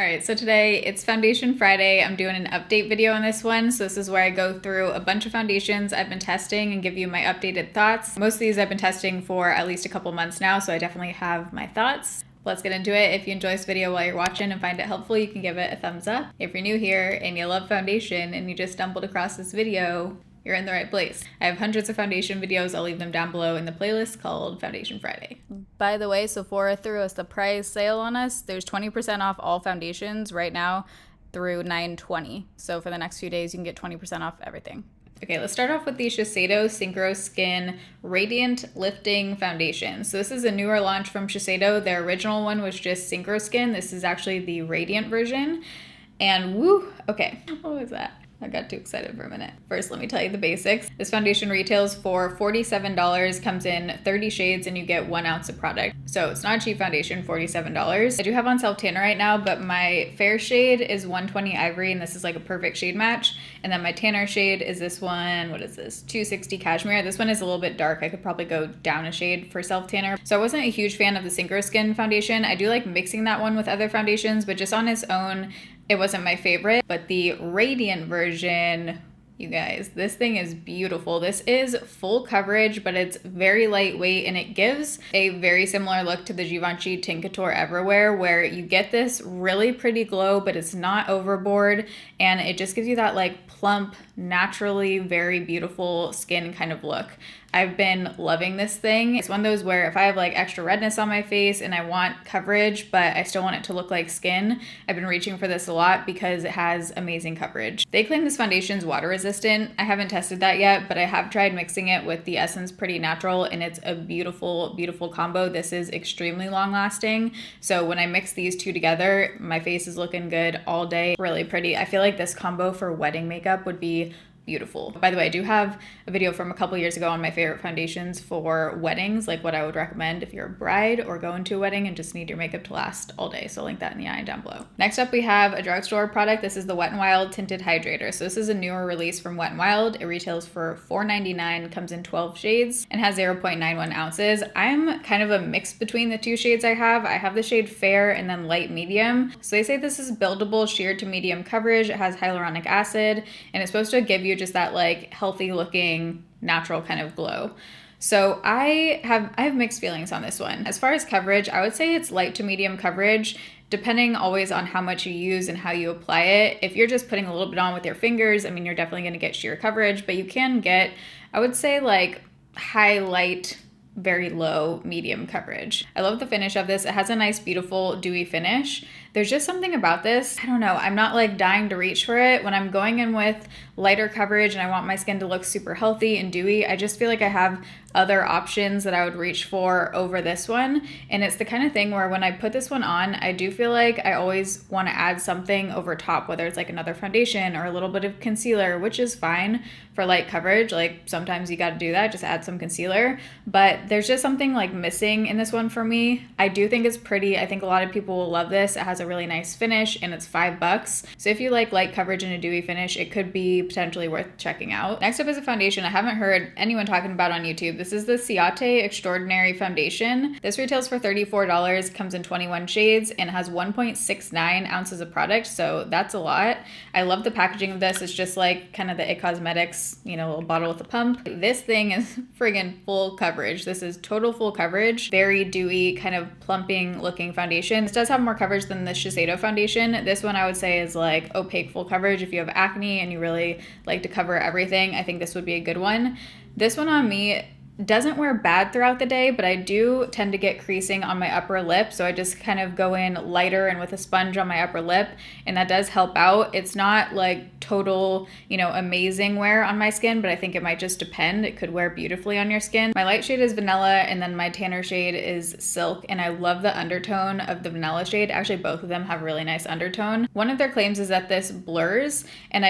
All right, so today it's Foundation Friday. I'm doing an update video on this one. So this is where I go through a bunch of foundations I've been testing and give you my updated thoughts. Most of these I've been testing for at least a couple months now, so I definitely have my thoughts. Let's get into it. If you enjoy this video while you're watching and find it helpful, you can give it a thumbs up. If you're new here and you love foundation and you just stumbled across this video, you're in the right place. I have hundreds of foundation videos. I'll leave them down below in the playlist called Foundation Friday. By the way, Sephora threw a surprise sale on us. There's 20% off all foundations right now through 9/20. So for the next few days, you can get 20% off everything. Okay, let's start off with the Shiseido Synchro Skin Radiant Lifting Foundation. So this is a newer launch from Shiseido. Their original one was just Synchro Skin. This is actually the Radiant version. And woo, okay, what was that? I got too excited for a minute. First, let me tell you the basics. This foundation retails for $47, comes in 30 shades, and you get 1 ounce of product. So it's not a cheap foundation, $47. I do have on self-tanner right now, but my fair shade is 120 Ivory, and this is like a perfect shade match. And then my tanner shade is this one, what is this? 260 Cashmere. This one is a little bit dark. I could probably go down a shade for self-tanner. So I wasn't a huge fan of the Synchro Skin foundation. I do like mixing that one with other foundations, but just on its own, it wasn't my favorite. But the Radiant version, you guys, this thing is beautiful. This is full coverage, but it's very lightweight, and it gives a very similar look to the Givenchy Tint Couture Everywhere, where you get this really pretty glow, but it's not overboard, and it just gives you that like plump, naturally very beautiful skin kind of look. I've been loving this thing. It's one of those where if I have like extra redness on my face and I want coverage, but I still want it to look like skin, I've been reaching for this a lot because it has amazing coverage. They claim this foundation is water resistant. I haven't tested that yet, but I have tried mixing it with the Essence Pretty Natural, and it's a beautiful, beautiful combo. This is extremely long lasting. So when I mix these two together, my face is looking good all day. Really pretty. I feel like this combo for wedding makeup would be beautiful. By the way, I do have a video from a couple years ago on my favorite foundations for weddings, like what I would recommend if you're a bride or going to a wedding and just need your makeup to last all day. So I'll link that in the eye down below. Next up, we have a Drugstore product. This is the Wet n Wild Tinted Hydrator. So this is a newer release from Wet n Wild. It retails for $4.99, comes in 12 shades, and has 0.91 ounces. I'm kind of a mix between the two shades I have. I have the shade Fair and then Light Medium. So they say this is buildable, sheer to medium coverage. It has hyaluronic acid, and it's supposed to give you just that like healthy looking natural kind of glow. So I have mixed feelings on this one. As far as coverage, I would say it's light to medium coverage, depending always on how much you use and how you apply it. If you're just putting a little bit on with your fingers, I mean, you're definitely going to get sheer coverage, but you can get, I would say, like highlight, very low medium coverage. I love the finish of this. It has a nice, beautiful, dewy finish. There's just something about this, I don't know, I'm not like dying to reach for it. When I'm going in with lighter coverage and I want my skin to look super healthy and dewy, I just feel like I have other options that I would reach for over this one. And it's the kind of thing where when I put this one on, I do feel like I always want to add something over top, whether it's like another foundation or a little bit of concealer, which is fine for light coverage. Like sometimes you got to do that, just add some concealer. But there's just something like missing in this one for me. I do think it's pretty. I think a lot of people will love this. It has a really nice finish, and it's $5. So if you like light coverage and a dewy finish, it could be potentially worth checking out. Next up is a foundation I haven't heard anyone talking about on YouTube. This is the Ciate Extraordinary Foundation. This retails for $34, comes in 21 shades, and has 1.69 ounces of product, so that's a lot. I love the packaging of this. It's just like kind of the It Cosmetics, you know, little bottle with a pump. This thing is friggin' full coverage. This is total full coverage, very dewy, kind of plumping looking foundation. This does have more coverage than the Shiseido foundation. This one I would say is like opaque full coverage. If you have acne and you really like to cover everything, I think this would be a good one. This one on me doesn't wear bad throughout the day, but I do tend to get creasing on my upper lip, so I just kind of go in lighter and with a sponge on my upper lip, and that does help out. It's not like total, you know, amazing wear on my skin, but I think it might just depend. It could wear beautifully on your skin. My light shade is vanilla, and then my tanner shade is silk, and I love the undertone of the vanilla shade. Actually, both of them have really nice undertone. One of their claims is that this blurs, and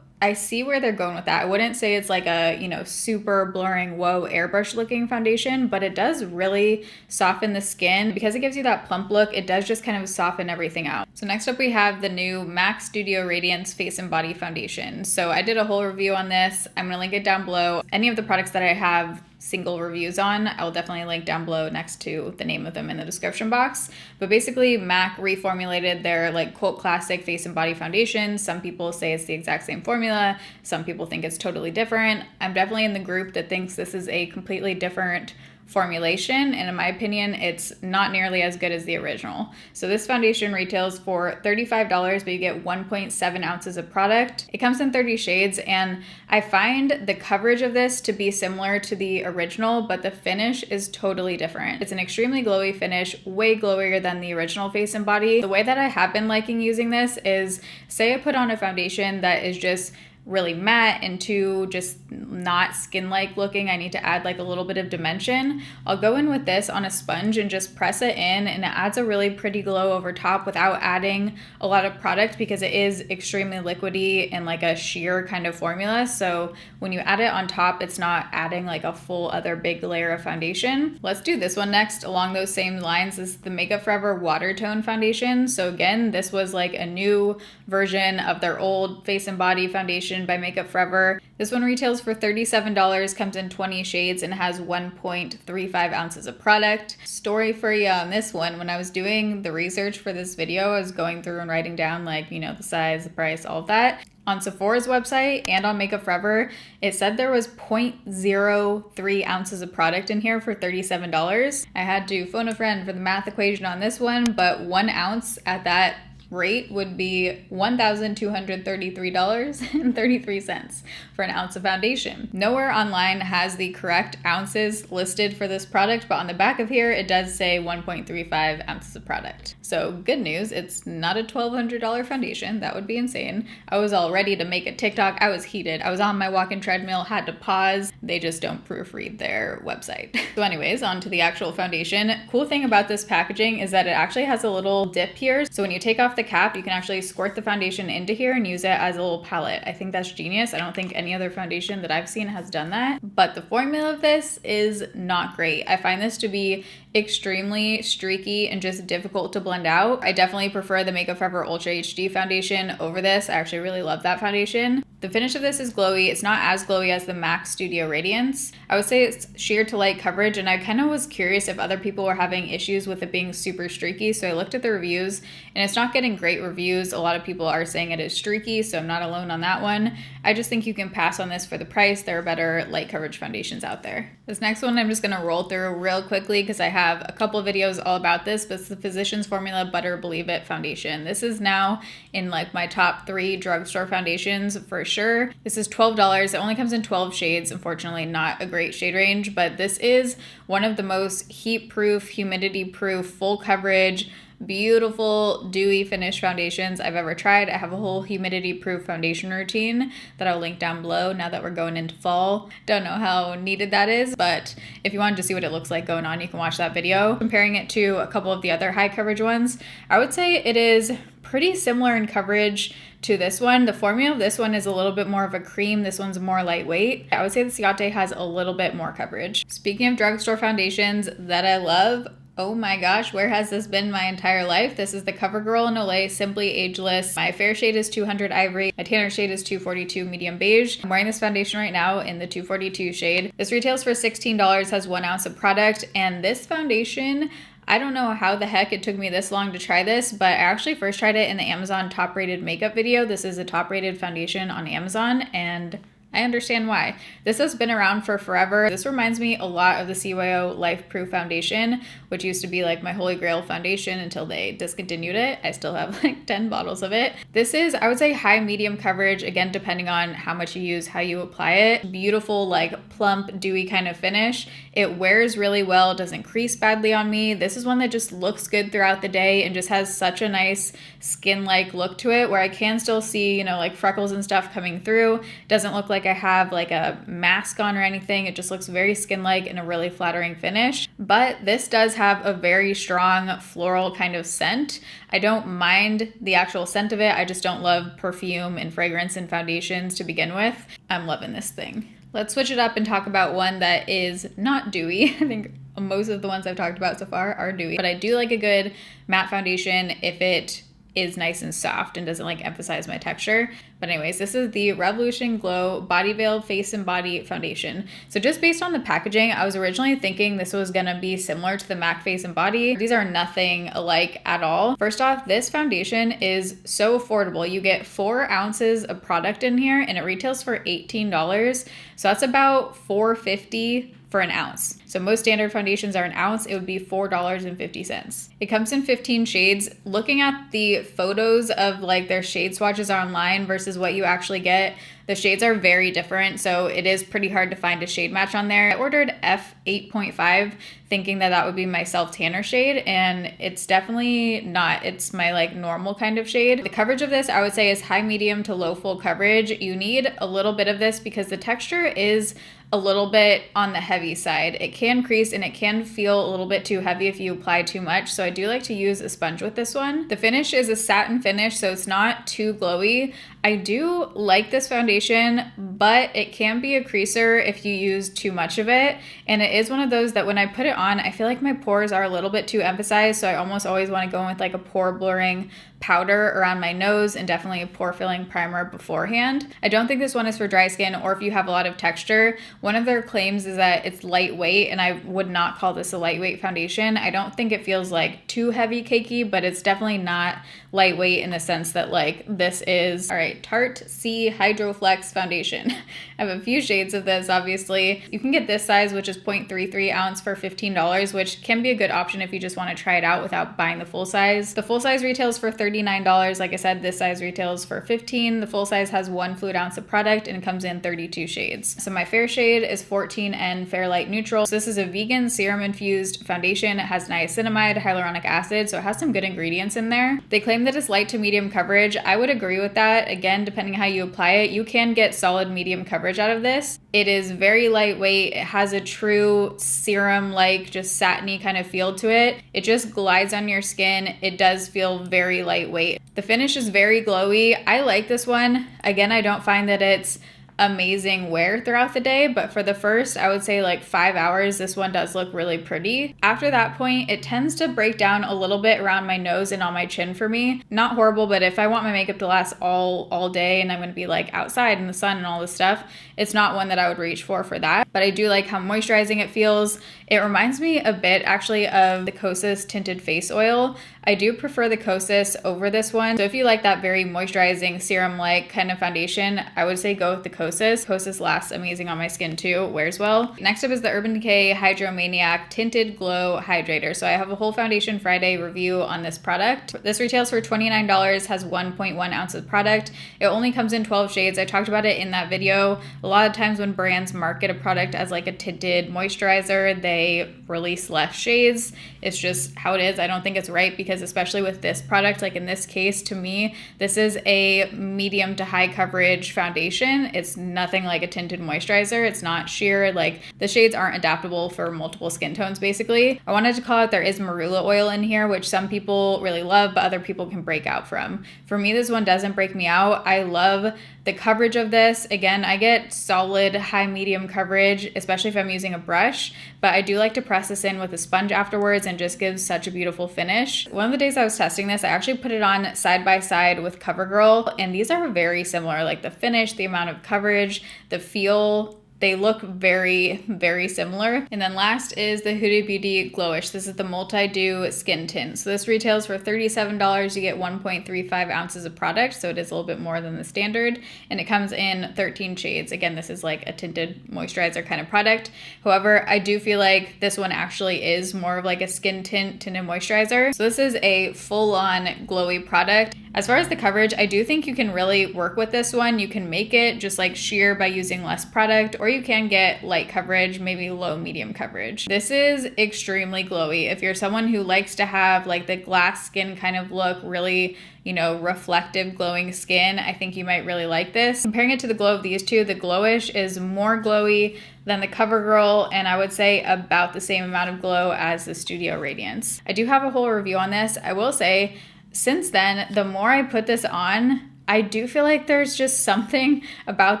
I see where they're going with that. I wouldn't say it's like a, you know, super blurring, whoa, airbrush looking foundation, but it does really soften the skin. Because it gives you that plump look, it does just kind of soften everything out. So next up we have the new MAC Studio Radiance Face and Body Foundation. So I did a whole review on this. I'm gonna link it down below. Any of the products that I have single reviews on. I'll definitely link down below next to the name of them in the description box. But basically, MAC reformulated their like cult classic face and body foundation. Some people say it's the exact same formula. Some people think it's totally different. I'm definitely in the group that thinks this is a completely different formulation, and in my opinion it's not nearly as good as the original. So this foundation retails for $35, but you get 1.7 ounces of product. It comes in 30 shades, and I find the coverage of this to be similar to the original, but the finish is totally different. It's an extremely glowy finish, way glowier than the original face and body. The way that I have been liking using this is, say I put on a foundation that is just really matte and too just not skin-like looking, I need to add like a little bit of dimension, I'll go in with this on a sponge and just press it in, and it adds a really pretty glow over top without adding a lot of product, because it is extremely liquidy and like a sheer kind of formula. So when you add it on top, it's not adding like a full other big layer of foundation. Let's do this one next along those same lines. This is the Makeup Forever Water Tone Foundation. So again, this was like a new version of their old face and body foundation by Makeup Forever. This one retails for $37, comes in 20 shades, and has 1.35 ounces of product. Story for you on this one, when I was doing the research for this video, I was going through and writing down like, you know, the size, the price, all of that. On Sephora's website and on Makeup Forever, it said there was 0.03 ounces of product in here for $37. I had to phone a friend for the math equation on this one, but 1 ounce at that rate would be $1,233.33 for an ounce of foundation. Nowhere online has the correct ounces listed for this product, but on the back of here it does say 1.35 ounces of product. So good news, it's not a $1,200 foundation. That would be insane. I was all ready to make a TikTok. I was heated. I was on my walking treadmill, had to pause. They just don't proofread their website. So anyways, on to the actual foundation. Cool thing about this packaging is that it actually has a little dip here. So when you take off the cap, you can actually squirt the foundation into here and use it as a little palette. I think that's genius. I don't think any other foundation that I've seen has done that. But the formula of this is not great. I find this to be extremely streaky and just difficult to blend out. I definitely prefer the Makeup Forever Ultra HD foundation over this. I actually really love that foundation. The finish of this is glowy. It's not as glowy as the MAC Studio Radiance. I would say it's sheer to light coverage, and I kind of was curious if other people were having issues with it being super streaky, so I looked at the reviews, and it's not getting great reviews. A lot of people are saying it is streaky, so I'm not alone on that one. I just think you can pass on this for the price. There are better light coverage foundations out there. This next one I'm just going to roll through real quickly because I have a couple videos all about this, but it's the Physicians Formula Butter Believe It foundation. This is now in like my top 3 drugstore foundations for sure. This is $12. It only comes in 12 shades. Unfortunately, not a great shade range, but this is one of the most heat-proof, humidity-proof, full coverage, beautiful dewy finish foundations I've ever tried. I have a whole humidity proof foundation routine that I'll link down below now that we're going into fall. Don't know how needed that is, but if you wanted to see what it looks like going on, you can watch that video. Comparing it to a couple of the other high coverage ones, I would say it is pretty similar in coverage to this one. The formula of this one is a little bit more of a cream. This one's more lightweight. I would say the Ciate has a little bit more coverage. Speaking of drugstore foundations that I love, oh my gosh, where has this been my entire life? This is the Covergirl in Olay Simply Ageless. My fair shade is 200 Ivory. My tanner shade is 242 Medium Beige. I'm wearing this foundation right now in the 242 shade. This retails for $16, has 1 ounce of product, and this foundation, I don't know how the heck it took me this long to try this, but I actually first tried it in the Amazon top rated makeup video. This is a top rated foundation on Amazon, and I understand why. This has been around for forever. This reminds me a lot of the CYO Life Proof foundation, which used to be like my holy grail foundation until they discontinued it. I still have like 10 bottles of it. This is, I would say, high medium coverage, again, depending on how much you use, how you apply it. Beautiful, like plump, dewy kind of finish. It wears really well, doesn't crease badly on me. This is one that just looks good throughout the day and just has such a nice skin-like look to it, where I can still see, you know, like freckles and stuff coming through. Doesn't look like I have like a mask on or anything. It just looks very skin-like and a really flattering finish. But this does have a very strong floral kind of scent. I don't mind the actual scent of it. I just don't love perfume and fragrance in foundations to begin with. I'm loving this thing. Let's switch it up and talk about one that is not dewy. I think most of the ones I've talked about so far are dewy, but I do like a good matte foundation if it is nice and soft and doesn't like emphasize my texture. But anyways, this is the Revolution Glow Body Veil Face and Body Foundation. So just based on the packaging, I was originally thinking this was gonna be similar to the MAC Face and Body. These are nothing alike at all. First off, this foundation is so affordable. You get 4 ounces of product in here and it retails for $18. So that's about $4.50 for an ounce. So most standard foundations are an ounce, it would be $4.50. It comes in 15 shades. Looking at the photos of like their shade swatches online versus what you actually get, the shades are very different, so it is pretty hard to find a shade match on there. I ordered F8.5 thinking that that would be my self-tanner shade, and it's definitely not. It's my like normal kind of shade. The coverage of this I would say is high, medium to low full coverage. You need a little bit of this because the texture is a little bit on the heavy side. It can crease and it can feel a little bit too heavy if you apply too much, so I do like to use a sponge with this one. The finish is a satin finish, so it's not too glowy. I do like this foundation, but it can be a creaser if you use too much of it, and it is one of those that when I put it on, I feel like my pores are a little bit too emphasized, so I almost always want to go in with like a pore blurring powder around my nose and definitely a pore filling primer beforehand. I don't think this one is for dry skin or if you have a lot of texture. One of their claims is that it's lightweight, and I would not call this a lightweight foundation. I don't think it feels like too heavy cakey, but it's definitely not lightweight in the sense that like this is. All right, Tarte C Hydroflex foundation. I have a few shades of this, obviously. You can get this size, which is 0.33 ounce for $15, which can be a good option if you just want to try it out without buying the full size. The full size retails for $39. Like I said, this size retails for $15. The full size has 1 fluid ounce of product and it comes in 32 shades. So my fair shade is 14N Fair Light Neutral. So this is a vegan serum infused foundation. It has niacinamide, hyaluronic acid, so it has some good ingredients in there. They claim that it's light to medium coverage. I would agree with that. Again, depending how you apply it, you can get solid medium coverage out of this. It is very lightweight. It has a true serum-like, just satiny kind of feel to it. It just glides on your skin. It does feel very lightweight. The finish is very glowy. I like this one. Again, I don't find that it's amazing wear throughout the day, but for the first, I would say like 5 hours, this one does look really pretty. After that point, it tends to break down a little bit around my nose and on my chin for me. Not horrible, but if I want my makeup to last all day and I'm going to be like outside in the sun and all this stuff, it's not one that I would reach for that. But I do like how moisturizing it feels. It reminds me a bit actually of the Kosas Tinted Face Oil. I do prefer the Kosas over this one. So if you like that very moisturizing serum-like kind of foundation, I would say go with the Kosas. Kosas lasts amazing on my skin too, wears well. Next up is the Urban Decay Hydromaniac Tinted Glow Hydrator. So I have a whole Foundation Friday review on this product. This retails for $29, has 1.1 ounces of product. It only comes in 12 shades. I talked about it in that video. A lot of times when brands market a product as like a tinted moisturizer, they release less shades. It's just how it is. I don't think it's right because especially with this product, like in this case, to me, this is a medium to high coverage foundation. It's nothing like a tinted moisturizer. It's not sheer, like the shades aren't adaptable for multiple skin tones basically. I wanted to call out there is marula oil in here, which some people really love, but other people can break out from. For me, this one doesn't break me out. I love the coverage of this. Again, I get solid high medium coverage, especially if I'm using a brush, but I do like to press this in with a sponge afterwards and just gives such a beautiful finish. One of the days I was testing this, I actually put it on side by side with Covergirl, and these are very similar, like the finish, the amount of coverage, the feel. They look very, very similar. And then last is the Huda Beauty Glowish. This is the Multi-Dew Skin Tint. So this retails for $37. You get 1.35 ounces of product, so it is a little bit more than the standard. And it comes in 13 shades. Again, this is like a tinted moisturizer kind of product. However, I do feel like this one actually is more of like a skin tint tinted moisturizer. So this is a full-on glowy product. As far as the coverage, I do think you can really work with this one. You can make it just like sheer by using less product, or you can get light coverage, maybe low medium coverage. This is extremely glowy. If you're someone who likes to have like the glass skin kind of look, really, you know, reflective glowing skin, I think you might really like this. Comparing it to the glow of these two, the Glowish is more glowy than the Covergirl, and I would say about the same amount of glow as the Studio Radiance. I do have a whole review on this. I will say, since then, the more I put this on, I do feel like there's just something about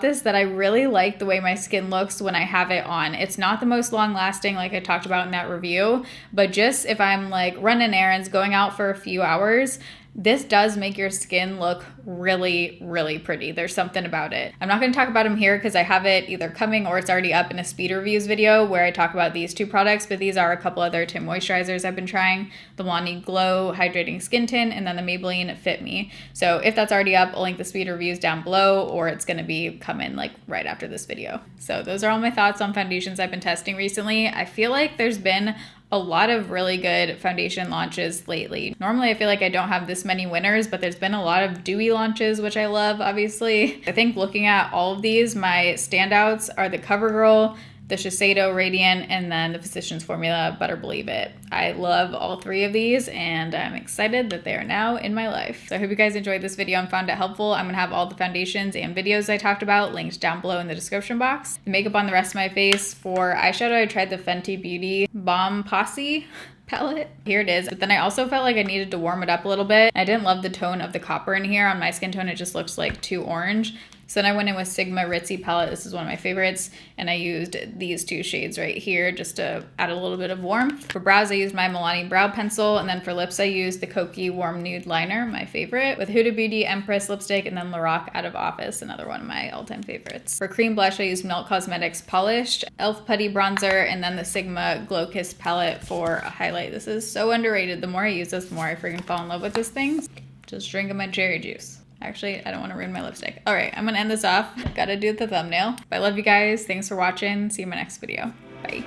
this that I really like the way my skin looks when I have it on. It's not the most long lasting like I talked about in that review, but just if I'm like running errands, going out for a few hours, this does make your skin look really, really pretty. There's something about it. I'm not going to talk about them here because I have it either coming or it's already up in a speed reviews video where I talk about these two products, but these are a couple other tint moisturizers I've been trying. The Milani Glow Hydrating Skin Tint and then the Maybelline Fit Me. So if that's already up, I'll link the speed reviews down below, or it's going to be coming like right after this video. So those are all my thoughts on foundations I've been testing recently. I feel like there's been a lot of really good foundation launches lately. Normally I feel like I don't have this many winners, but there's been a lot of dewy launches, which I love, obviously. I think looking at all of these, my standouts are the Covergirl, the Shiseido Radiant, and then the Physicians Formula Better Believe It. I love all three of these and I'm excited that they are now in my life. So I hope you guys enjoyed this video and found it helpful. I'm gonna have all the foundations and videos I talked about linked down below in the description box. The makeup on the rest of my face, for eyeshadow I tried the Fenty Beauty Bomb Posse palette. Here it is. But then I also felt like I needed to warm it up a little bit. I didn't love the tone of the copper in here. On my skin tone, it just looks like too orange. So then I went in with Sigma Ritzy palette. This is one of my favorites. And I used these two shades right here just to add a little bit of warmth. For brows, I used my Milani brow pencil. And then for lips, I used the Kokie Warm Nude Liner, my favorite, with Huda Beauty Empress lipstick, and then Lorac Out of Office, another one of my all-time favorites. For cream blush, I used Melt Cosmetics Polished, e.l.f. Putty Bronzer, and then the Sigma Glow Kiss palette for a highlight. This is so underrated. The more I use this, the more I freaking fall in love with this thing. Just drinking my cherry juice. Actually, I don't want to ruin my lipstick. All right, I'm gonna end this off. Gotta do the thumbnail. But I love you guys. Thanks for watching. See you in my next video. Bye.